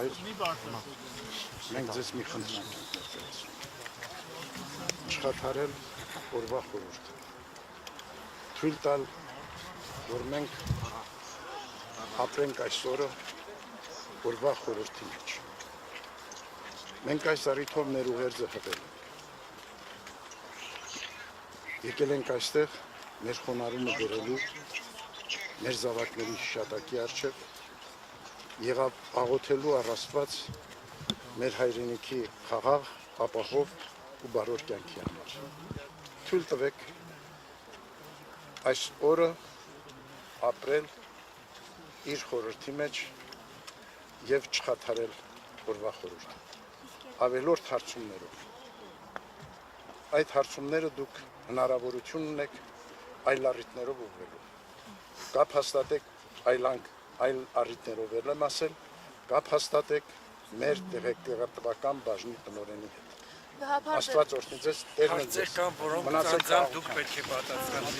հայր, մենք ձեզ մի խնդրանք ենք ներկայացնում։ Աշխատարել օրվա խորհուրդը։ Թույլ տալ, որ մենք ապրենք այս օրը օրվա խորհրդի մեջ։ Մենք այս առիթով մեր ուղերձը հղել ենք։ Եկել ենք այստեղ մեր խոնարհումը գրելու, մեր զավակների հիշատակի առջև, եղավ աղոթելու առ Աստված մեր հայրենիքի խաղաղ, ապահով ու բարոր կյանքի համար։ Թույլ տվեք այս օրը ապրել իր խորհրդի մեջ եւ չխաթարել օրվա խորհուրդը։ Ավելորդ հարցումներով։ Այդ հարցումները դուք հնարավորություն ունեք այլ առիթներով ուղղելու։ Կապ հաստատեք այլ առիթներով եմ ասել, կապ հաստատեք մեր տեղեկատվական բաժնի տնօրենի հետ։ Աստված օրհնի ձեզ, Տերն է ձեզ։ Մնացեք դուք պետք է պատասխանեք։